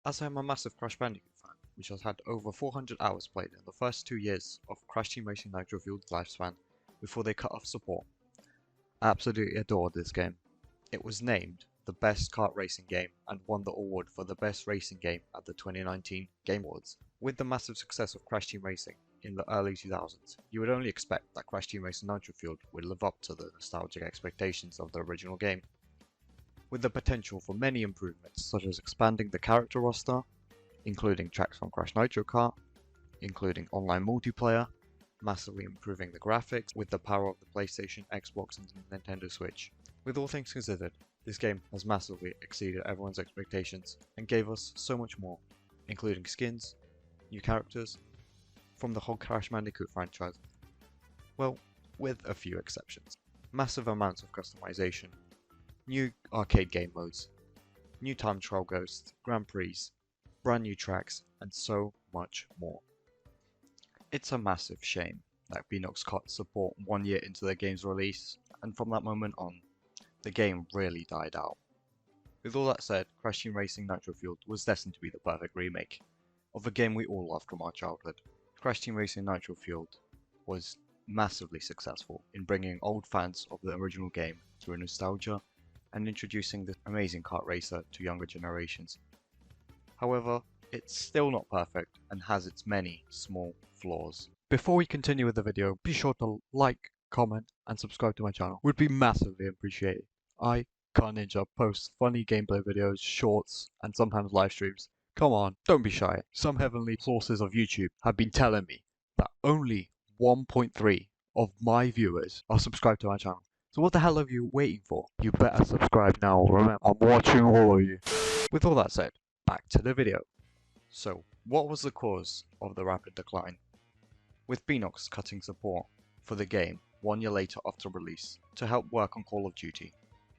As I am a massive Crash Bandicoot fan, which has had over 400 hours played in the first 2 years of Crash Team Racing Nitro Fueled lifespan before they cut off support, I absolutely adored this game. It was named the best kart racing game and won the award for the best racing game at the 2019 Game Awards. With the massive success of Crash Team Racing in the early 2000s, you would only expect that Crash Team Racing Nitro Fueled would live up to the nostalgic expectations of the original game, with the potential for many improvements such as expanding the character roster, including tracks from Crash Nitro Kart, including online multiplayer, massively improving the graphics with the power of the PlayStation, Xbox and Nintendo Switch. With all things considered, this game has massively exceeded everyone's expectations and gave us so much more, including skins, new characters, from the whole Crash Bandicoot franchise. Well, with a few exceptions. Massive amounts of customization, new arcade game modes, new time trial ghosts, Grand Prix, brand new tracks, and so much more. It's a massive shame that Beenox cut support 1 year into the game's release, and from that moment on, the game really died out. With all that said, Crash Team Racing Nitro Fueled was destined to be the perfect remake of a game we all loved from our childhood. Crash Team Racing Nitro Fueled was massively successful in bringing old fans of the original game through nostalgia and introducing the amazing kart racer to younger generations. However, it's still not perfect and has its many small flaws. Before we continue with the video, be sure to like, comment and subscribe to my channel. Would be massively appreciated. I, Kart Ninja, post funny gameplay videos, shorts and sometimes live streams. Come on, don't be shy. Some heavenly sources of YouTube have been telling me that only 1.3 of my viewers are subscribed to my channel. So what the hell are you waiting for? You better subscribe now. Remember, I'm watching all of you. With all that said, back to the video. So, what was the cause of the rapid decline? With Beenox cutting support for the game 1 year later after release to help work on Call of Duty,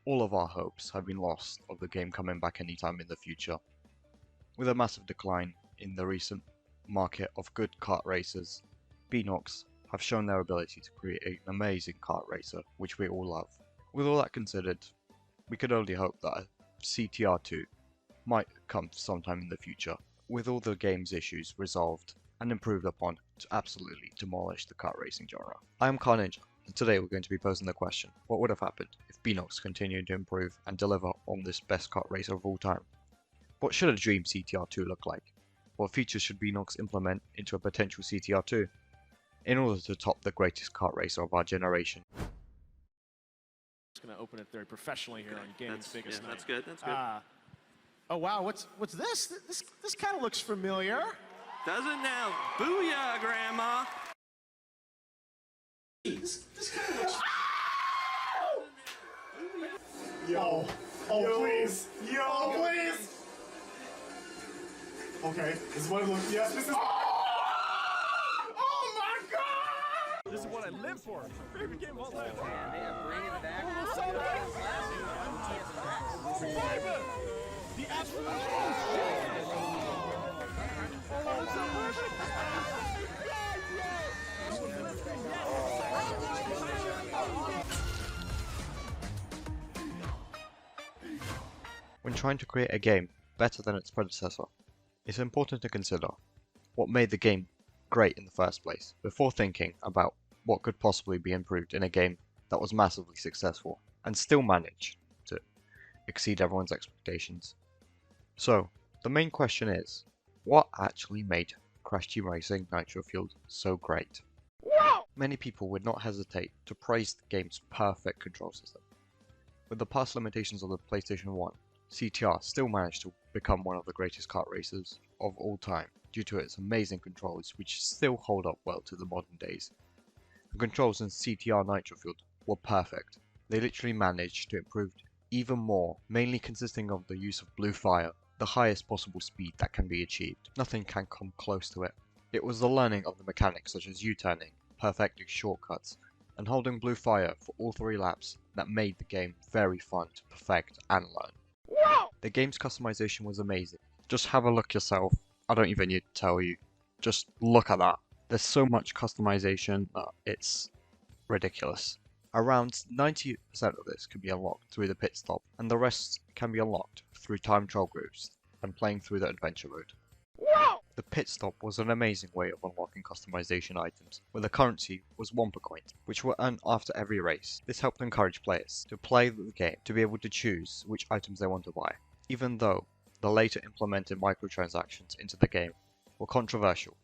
all of our hopes have been lost of the game coming back anytime in the future. With a massive decline in the recent market of good kart racers, Beenox have shown their ability to create an amazing kart racer, which we all love. With all that considered, we could only hope that a CTR2 might come sometime in the future, with all the game's issues resolved and improved upon to absolutely demolish the kart racing genre. I am Kart Ninja, and today we're going to be posing the question, what would have happened if Beenox continued to improve and deliver on this best kart racer of all time? What should a dream CTR2 look like? What features should Beenox implement into a potential CTR2? In order to top the greatest kart racer of our generation. Just going to open it very professionally here on Gaming's Biggest Night. That's good, that's good. Oh wow, what's this? This kind of looks familiar. Does it now? Booyah, Grandma! This kind of looks... Yo. Oh, yo. Please. Yo, oh, please. Okay, this is one of those. Yes, this is... This is what I live for. Favorite game of all time. And they are bringing it back. Oh, so good. The absolute When trying to create a game better than its predecessor, it's important to consider what made the game great in the first place, before thinking about what could possibly be improved in a game that was massively successful and still managed to exceed everyone's expectations. So, the main question is, what actually made Crash Team Racing Nitro Fueled so great? Whoa! Many people would not hesitate to praise the game's perfect control system. With the past limitations of the PlayStation 1, CTR still managed to become one of the greatest kart racers of all time, due to its amazing controls which still hold up well to the modern days. The controls in CTR Nitro Fueled were perfect. They literally managed to improve even more, mainly consisting of the use of blue fire, the highest possible speed that can be achieved. Nothing can come close to it. It was the learning of the mechanics such as U-turning, perfecting shortcuts, and holding blue fire for all 3 laps that made the game very fun to perfect and learn. Whoa! The game's customization was amazing. Just have a look yourself. I don't even need to tell you. Just look at that. There's so much customization that it's ridiculous. Around 90% of this can be unlocked through the pit stop, and the rest can be unlocked through time trial groups than playing through the adventure mode. The pit stop was an amazing way of unlocking customization items, where the currency was Wumpa coins, which were earned after every race. This helped encourage players to play the game to be able to choose which items they want to buy, even though the later implemented microtransactions into the game were controversial.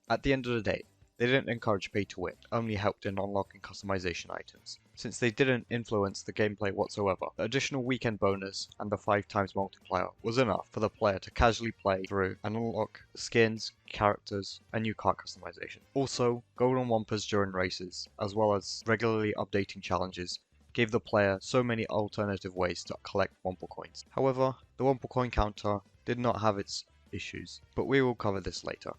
At the end of the day, they didn't encourage pay to win, only helped in unlocking customization items. Since they didn't influence the gameplay whatsoever, the additional weekend bonus and the 5 times multiplier was enough for the player to casually play through and unlock skins, characters, and new car customization. Also, golden Wumpas during races, as well as regularly updating challenges, gave the player so many alternative ways to collect Wumpa coins. However, the Wumpa coin counter did not have its issues, but we will cover this later.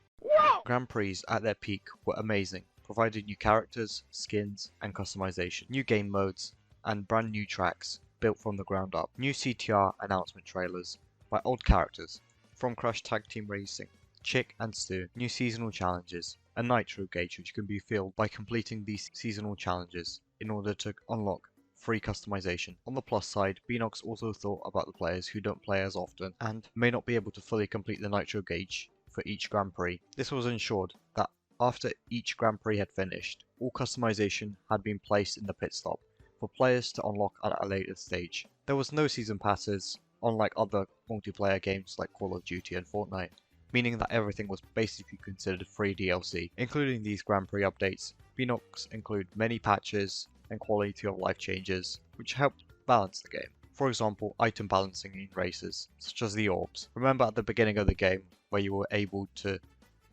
Grand Prix at their peak were amazing, providing new characters, skins, and customization, new game modes, and brand new tracks built from the ground up. New CTR announcement trailers by old characters from Crash Team Racing, Chick and Stu, new seasonal challenges, a Nitro gauge which can be filled by completing these seasonal challenges in order to unlock free customization. On the plus side, Beanox also thought about the players who don't play as often and may not be able to fully complete the Nitro gauge for each Grand Prix. This was ensured that after each Grand Prix had finished, all customization had been placed in the pit stop for players to unlock at a later stage. There was no season passes, unlike other multiplayer games like Call of Duty and Fortnite, meaning that everything was basically considered free DLC. Including these Grand Prix updates, Beanox include many patches and quality of life changes, which helped balance the game. For example, item balancing in races, such as the orbs. Remember at the beginning of the game, where you were able to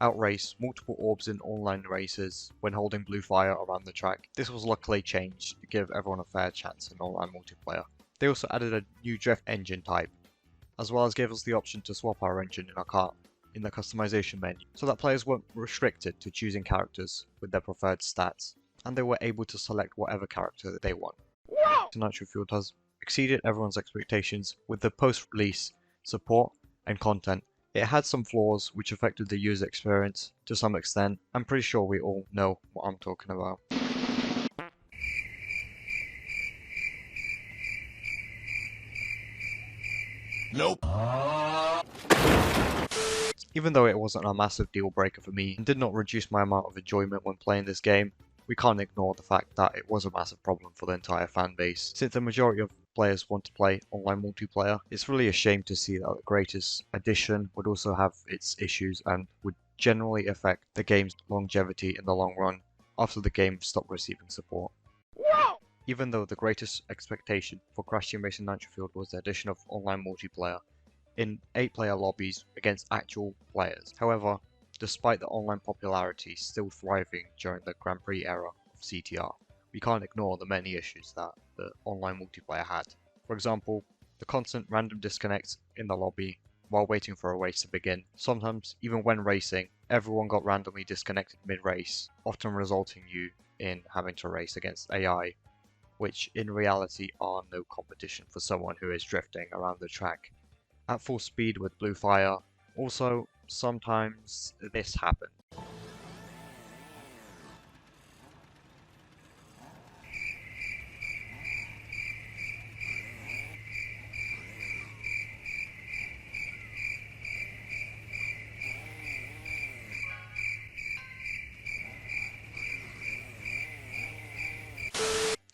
outrace multiple orbs in online races when holding blue fire around the track. This was luckily changed to give everyone a fair chance in online multiplayer. They also added a new drift engine type, as well as gave us the option to swap our engine in our car in the customization menu, so that players weren't restricted to choosing characters with their preferred stats, and they were able to select whatever character that they want. Nitro Fueled has exceeded everyone's expectations with the post-release support and content. It had some flaws which affected the user experience to some extent. I'm pretty sure we all know what I'm talking about. Nope. Even though it wasn't a massive deal breaker for me and did not reduce my amount of enjoyment when playing this game, we can't ignore the fact that it was a massive problem for the entire fan base. Since the majority of players want to play online multiplayer, it's really a shame to see that the greatest addition would also have its issues and would generally affect the game's longevity in the long run after the game stopped receiving support. Even though the greatest expectation for Crash Team Racing Nitro Fueled was the addition of online multiplayer in 8-player lobbies against actual players. However, despite the online popularity still thriving during the Grand Prix era of CTR, we can't ignore the many issues that the online multiplayer had. For example, the constant random disconnects in the lobby while waiting for a race to begin. Sometimes, even when racing, everyone got randomly disconnected mid-race, often resulting you in having to race against AI, which in reality are no competition for someone who is drifting around the track at full speed with blue fire. Also, sometimes this happened.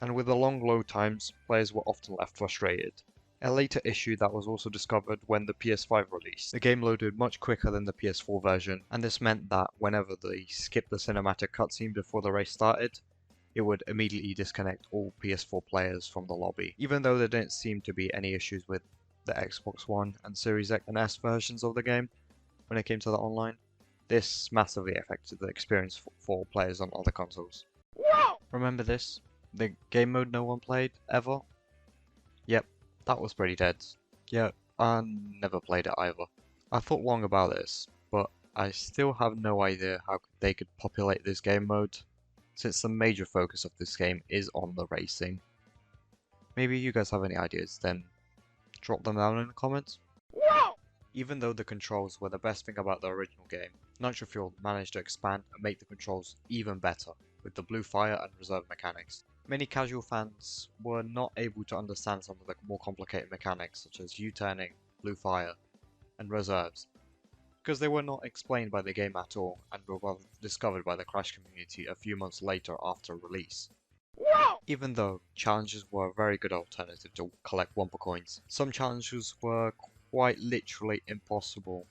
And with the long load times, players were often left frustrated. A later issue that was also discovered when the PS5 released. The game loaded much quicker than the PS4 version, and this meant that whenever they skipped the cinematic cutscene before the race started, it would immediately disconnect all PS4 players from the lobby. Even though there didn't seem to be any issues with the Xbox One and Series X and S versions of the game when it came to the online, this massively affected the experience for players on other consoles. Remember this? The game mode no one played, ever? Yep, that was pretty dead. Yeah, I never played it either. I thought long about this, but I still have no idea how they could populate this game mode, since the major focus of this game is on the racing. Maybe you guys have any ideas, then drop them down in the comments. Even though the controls were the best thing about the original game, Nitro Fueled managed to expand and make the controls even better with the blue fire and reserve mechanics. Many casual fans were not able to understand some of the more complicated mechanics such as U-turning, blue fire, and reserves, because they were not explained by the game at all and were well discovered by the Crash community a few months later after release. Even though challenges were a very good alternative to collect Wumpa coins, some challenges were quite literally impossible.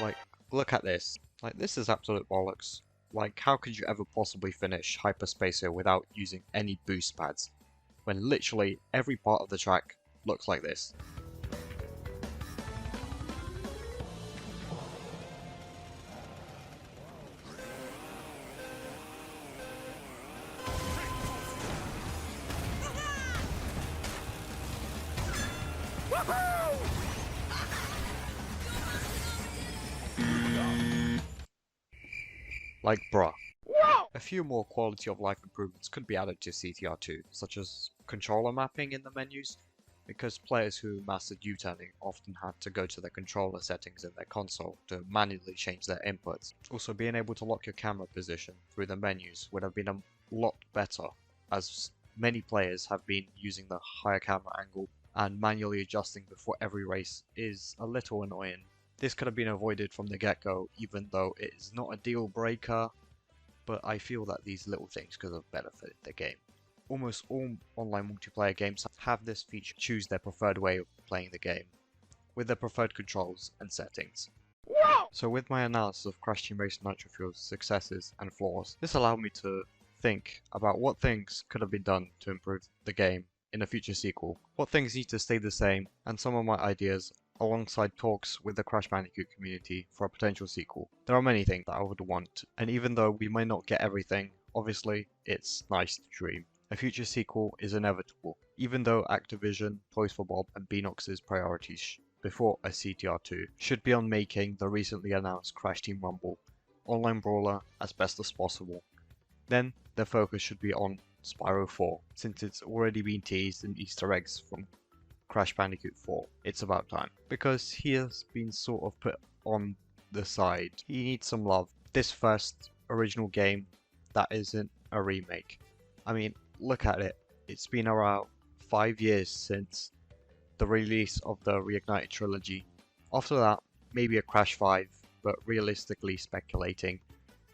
Like, look at this. Like, this is absolute bollocks. Like, how could you ever possibly finish Hyperspacer without using any boost pads, when literally every part of the track looks like this? Like, bruh. A few more quality of life improvements could be added to CTR2, such as controller mapping in the menus, because players who mastered U-turning often had to go to the controller settings in their console to manually change their inputs. Also, being able to lock your camera position through the menus would have been a lot better, as many players have been using the higher camera angle, and manually adjusting before every race is a little annoying. This could have been avoided from the get-go, even though it is not a deal breaker, but I feel that these little things could have benefited the game. Almost all online multiplayer games have this feature: choose their preferred way of playing the game, with their preferred controls and settings. So with my analysis of Crash Team Racing Nitro Fueled's successes and flaws, this allowed me to think about what things could have been done to improve the game in a future sequel, what things need to stay the same, and some of my ideas alongside talks with the Crash Bandicoot community for a potential sequel. There are many things that I would want, and even though we may not get everything, obviously it's nice to dream. A future sequel is inevitable, even though Activision, Toys for Bob and Beanox's priorities before a CTR2 should be on making the recently announced Crash Team Rumble online brawler as best as possible. Then their focus should be on Spyro 4, since it's already been teased in Easter eggs from Crash Bandicoot 4. It's about time, because he has been sort of put on the side. He needs some love. This first original game that isn't a remake. I mean, look at it. It's been around 5 years since the release of the Reignited trilogy. After that, maybe a Crash 5, but realistically speculating,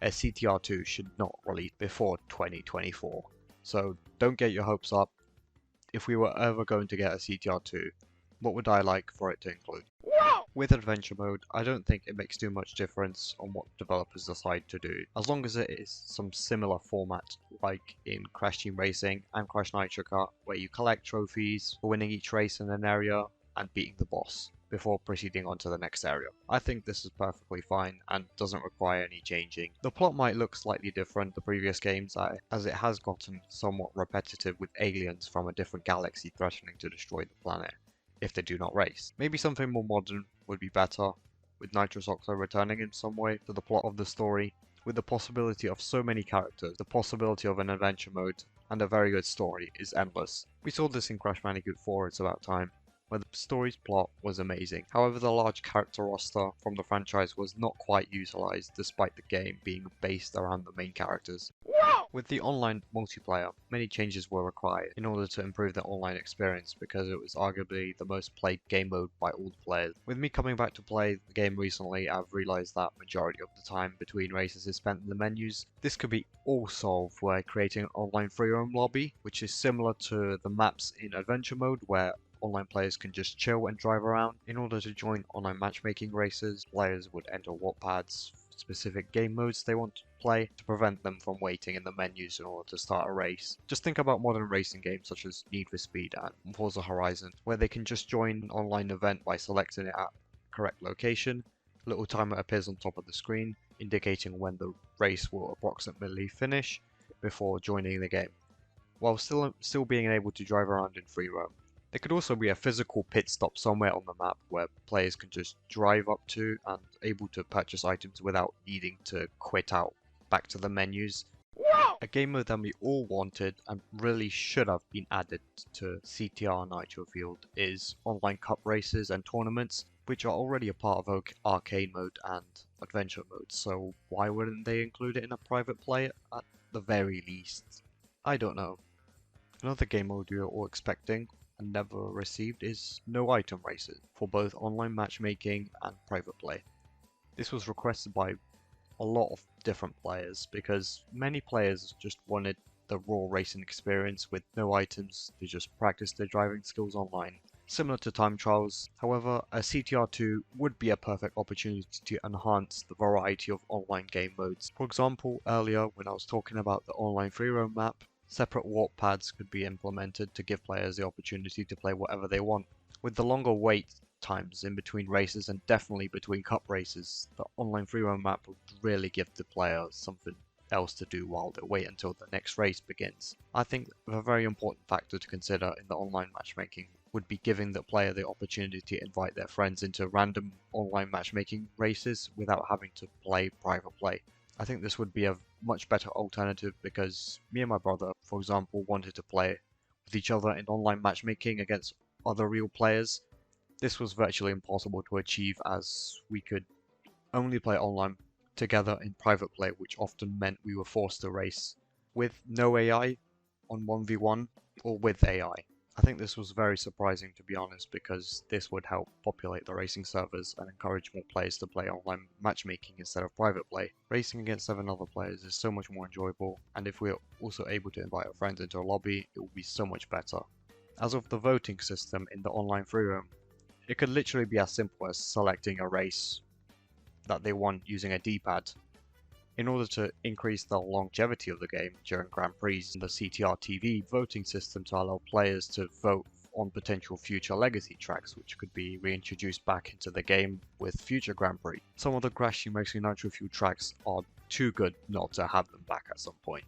a CTR2 should not release before 2024. So don't get your hopes up. If we were ever going to get a CTR2, what would I like for it to include? With Adventure Mode, I don't think it makes too much difference on what developers decide to do, as long as it is some similar format like in Crash Team Racing and Crash Nitro Kart, where you collect trophies for winning each race in an area and beating the boss before proceeding on to the next area. I think this is perfectly fine and doesn't require any changing. The plot might look slightly different to previous games, as it has gotten somewhat repetitive with aliens from a different galaxy threatening to destroy the planet if they do not race. Maybe something more modern would be better, with Nitrous Oxide returning in some way to the plot of the story, with the possibility of so many characters, the possibility of an adventure mode, and a very good story is endless. We saw this in Crash Bandicoot 4 It's About Time, where the story's plot was amazing. However, the large character roster from the franchise was not quite utilized, despite the game being based around the main characters. With the online multiplayer, many changes were required in order to improve the online experience, because it was arguably the most played game mode by all the players. With me coming back to play the game recently, I've realized that majority of the time between races is spent in the menus. This could be all solved by creating an online Freeroam lobby, which is similar to the maps in Adventure Mode, where online players can just chill and drive around. In order to join online matchmaking races, players would enter Wattpads specific game modes they want to play to prevent them from waiting in the menus in order to start a race. Just think about modern racing games such as Need for Speed and Forza Horizon, where they can just join an online event by selecting it at the correct location. A little timer appears on top of the screen, indicating when the race will approximately finish before joining the game, while still being able to drive around in Freeroam. There could also be a physical pit stop somewhere on the map where players can just drive up to and able to purchase items without needing to quit out back to the menus. A game mode that we all wanted and really should have been added to CTR Nitro Fueled is online cup races and tournaments, which are already a part of arcade mode and adventure mode, so why wouldn't they include it in a private play at the very least? I don't know. Another game mode we are all expecting and never received is no item races for both online matchmaking and private play. This was requested by a lot of different players because many players just wanted the raw racing experience with no items to just practice their driving skills online, similar to time trials. However, a CTR2 would be a perfect opportunity to enhance the variety of online game modes. For example, earlier when I was talking about the online Freeroam map, separate warp pads could be implemented to give players the opportunity to play whatever they want. With the longer wait times in between races and definitely between cup races, the online Freeroam map would really give the player something else to do while they wait until the next race begins. I think a very important factor to consider in the online matchmaking would be giving the player the opportunity to invite their friends into random online matchmaking races without having to play private play. I think this would be a much better alternative because me and my brother, for example, wanted to play with each other in online matchmaking against other real players. This was virtually impossible to achieve as we could only play online together in private play, which often meant we were forced to race with no AI on 1v1 or with AI. I think this was very surprising, to be honest, because this would help populate the racing servers and encourage more players to play online matchmaking instead of private play. Racing against 7 other players is so much more enjoyable, and if we're also able to invite our friends into a lobby, it will be so much better. As of the voting system in the online Freeroam, it could literally be as simple as selecting a race that they want using a D-pad. In order to increase the longevity of the game during Grand Prix, the CTR TV voting system to allow players to vote on potential future legacy tracks, which could be reintroduced back into the game with future Grand Prix. Some of the Crash Team Racing Nitro Fueled tracks are too good not to have them back at some point.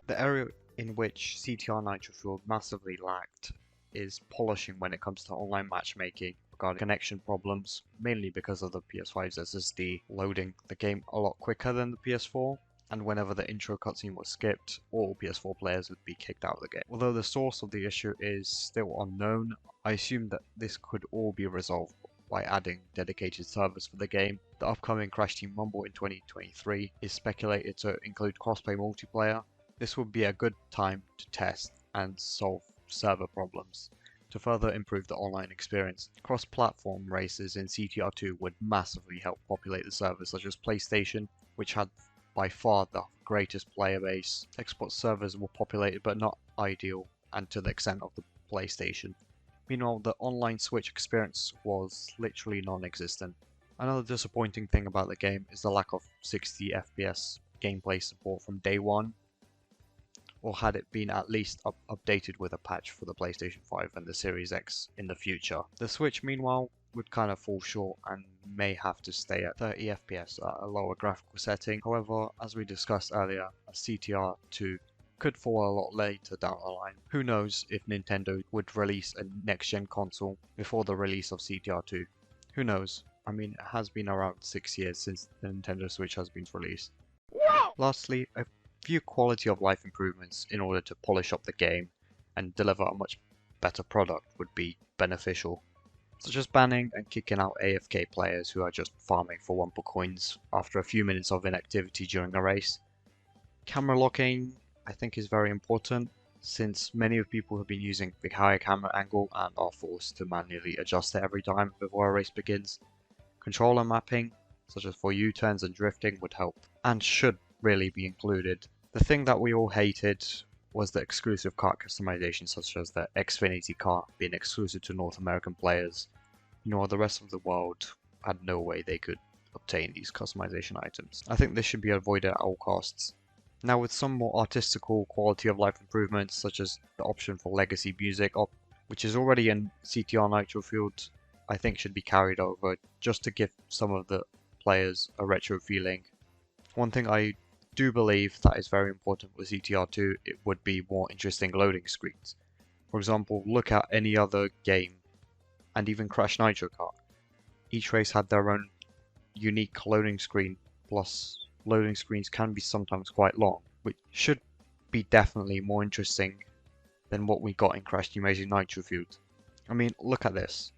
The area in which CTR Nitro Fueled massively lacked is polishing when it comes to online matchmaking regarding connection problems, mainly because of the PS5's SSD loading the game a lot quicker than the PS4, and whenever the intro cutscene was skipped, all PS4 players would be kicked out of the game. Although the source of the issue is still unknown, I assume that this could all be resolved by adding dedicated servers for the game. The upcoming Crash Team Rumble in 2023 is speculated to include crossplay multiplayer. This would be a good time to test and solve server problems to further improve the online experience. Cross-platform races in CTR2 would massively help populate the servers, such as PlayStation, which had by far the greatest player base. Xbox servers were populated but not ideal, and to the extent of the PlayStation. Meanwhile, the online Switch experience was literally non-existent. Another disappointing thing about the game is the lack of 60 FPS gameplay support from day one, or had it been at least updated with a patch for the PlayStation 5 and the Series X in the future. The Switch, meanwhile, would kind of fall short and may have to stay at 30 FPS at a lower graphical setting. However, as we discussed earlier, a CTR2 could fall a lot later down the line. Who knows if Nintendo would release a next-gen console before the release of CTR2. Who knows? I mean, it has been around 6 years since the Nintendo Switch has been released. Lastly, a few quality of life improvements in order to polish up the game and deliver a much better product would be beneficial, such as banning and kicking out AFK players who are just farming for Wumpa coins after a few minutes of inactivity during a race. Camera locking, I think, is very important, since many of people have been using the higher camera angle and are forced to manually adjust it every time before a race begins. Controller mapping, such as for U-turns and drifting, would help, and should really be included. The thing that we all hated was the exclusive kart customization, such as the Xfinity kart being exclusive to North American players. The rest of the world had no way they could obtain these customization items. I think this should be avoided at all costs. Now, with some more artistical quality of life improvements, such as the option for legacy music, which is already in CTR Nitro Fueled, I think should be carried over just to give some of the players a retro feeling. One thing I do believe that is very important with CTR2, it would be more interesting loading screens. For example, look at any other game, and even Crash Nitro Kart. Each race had their own unique loading screen, plus loading screens can be sometimes quite long, which should be definitely more interesting than what we got in Crash Team Racing Nitro Fueled. I mean, look at this.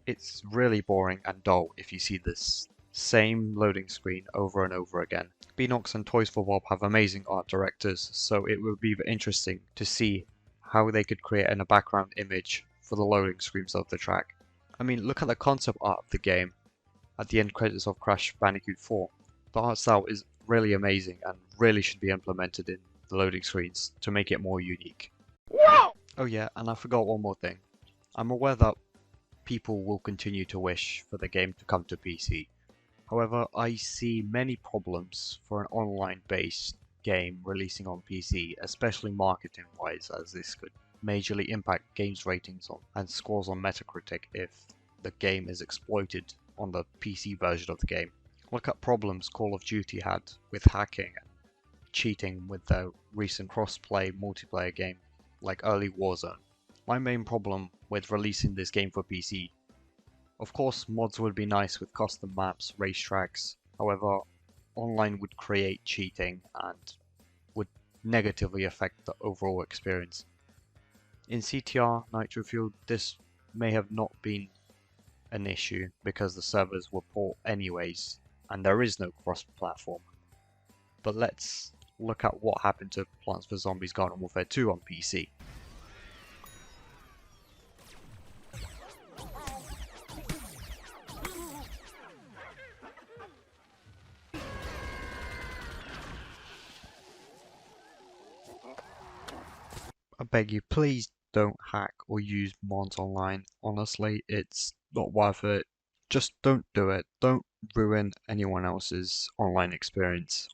It's really boring and dull if you see this same loading screen over and over again. Beanox and Toys for Bob have amazing art directors, so it would be interesting to see how they could create a background image for the loading screens of the track. I mean, look at the concept art of the game at the end credits of Crash Bandicoot 4. The art style is really amazing and really should be implemented in the loading screens to make it more unique. Whoa! Oh yeah, and I forgot one more thing. I'm aware that people will continue to wish for the game to come to PC. However, I see many problems for an online-based game releasing on PC, especially marketing-wise, as this could majorly impact games ratings and scores on Metacritic if the game is exploited on the PC version of the game. Look at problems Call of Duty had with hacking and cheating with their recent crossplay multiplayer game like early Warzone. My main problem with releasing this game for PC, of course mods would be nice with custom maps, racetracks, however online would create cheating and would negatively affect the overall experience. In CTR Nitro Fueled, this may have not been an issue because the servers were poor anyways and there is no cross-platform. But let's look at what happened to Plants vs Zombies Garden Warfare 2 on PC. I beg you, please don't hack or use mods online. Honestly, it's not worth it. Just don't do it. Don't ruin anyone else's online experience.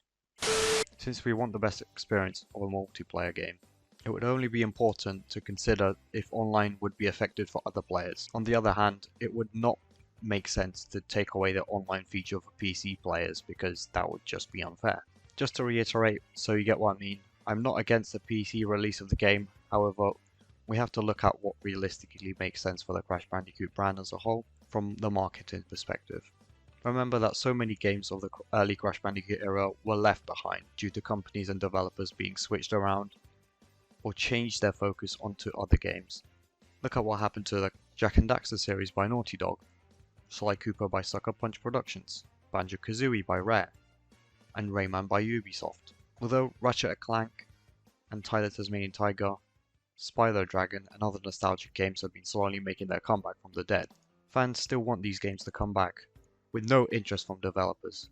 Since we want the best experience of a multiplayer game, it would only be important to consider if online would be affected for other players. On the other hand, it would not make sense to take away the online feature for PC players because that would just be unfair. Just to reiterate, so you get what I mean, I'm not against the PC release of the game, however, we have to look at what realistically makes sense for the Crash Bandicoot brand as a whole from the marketing perspective. Remember that so many games of the early Crash Bandicoot era were left behind due to companies and developers being switched around or changed their focus onto other games. Look at what happened to the Jak and Daxter series by Naughty Dog, Sly Cooper by Sucker Punch Productions, Banjo-Kazooie by Rare, and Rayman by Ubisoft. Although Ratchet & Clank and Tyler Tasmanian Tiger, Spyro Dragon and other nostalgic games have been slowly making their comeback from the dead, fans still want these games to come back, with no interest from developers.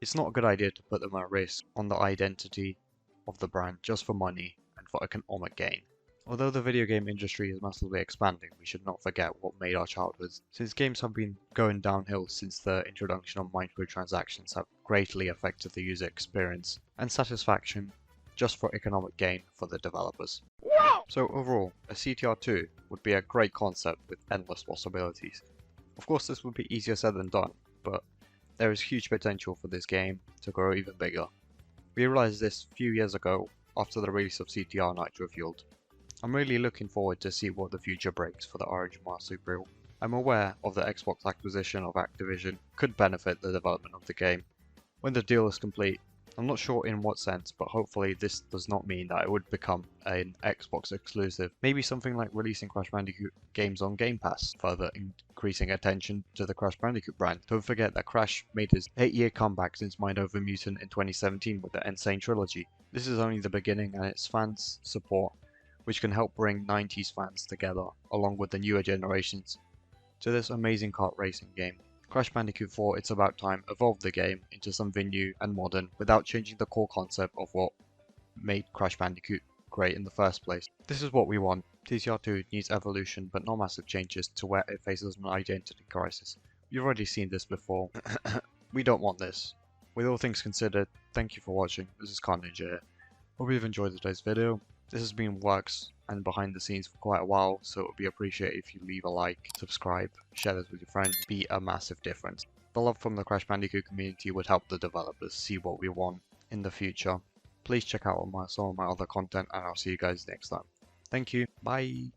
It's not a good idea to put them at risk on the identity of the brand just for money and for economic gain. Although the video game industry is massively expanding, we should not forget what made our childhoods, since games have been going downhill since the introduction of microtransactions have greatly affected the user experience and satisfaction just for economic gain for the developers. Whoa! So overall, a CTR 2 would be a great concept with endless possibilities. Of course this would be easier said than done, but there is huge potential for this game to grow even bigger. We realized this a few years ago after the release of CTR Nitro Fueled. I'm really looking forward to see what the future brings for the Orange Marsupial. I'm aware of the Xbox acquisition of Activision could benefit the development of the game. When the deal is complete, I'm not sure in what sense, but hopefully this does not mean that it would become an Xbox exclusive. Maybe something like releasing Crash Bandicoot games on Game Pass, further increasing attention to the Crash Bandicoot brand. Don't forget that Crash made his 8-year comeback since Mind Over Mutant in 2017 with the Insane Trilogy. This is only the beginning, and it's fans' support which can help bring 90s fans together, along with the newer generations, to this amazing kart racing game. Crash Bandicoot 4 It's About Time evolved the game into something new and modern without changing the core concept of what made Crash Bandicoot great in the first place. This is what we want. TCR 2 needs evolution but not massive changes to where it faces an identity crisis. You've already seen this before. We don't want this. With all things considered, thank you for watching. This is Kart Ninja here. Hope you've enjoyed today's video. This has been works and behind the scenes for quite a while, so it would be appreciated if you leave a like, subscribe, share this with your friends, be a massive difference. The love from the Crash Bandicoot community would help the developers see what we want in the future. Please check out some of my other content and I'll see you guys next time. Thank you, bye!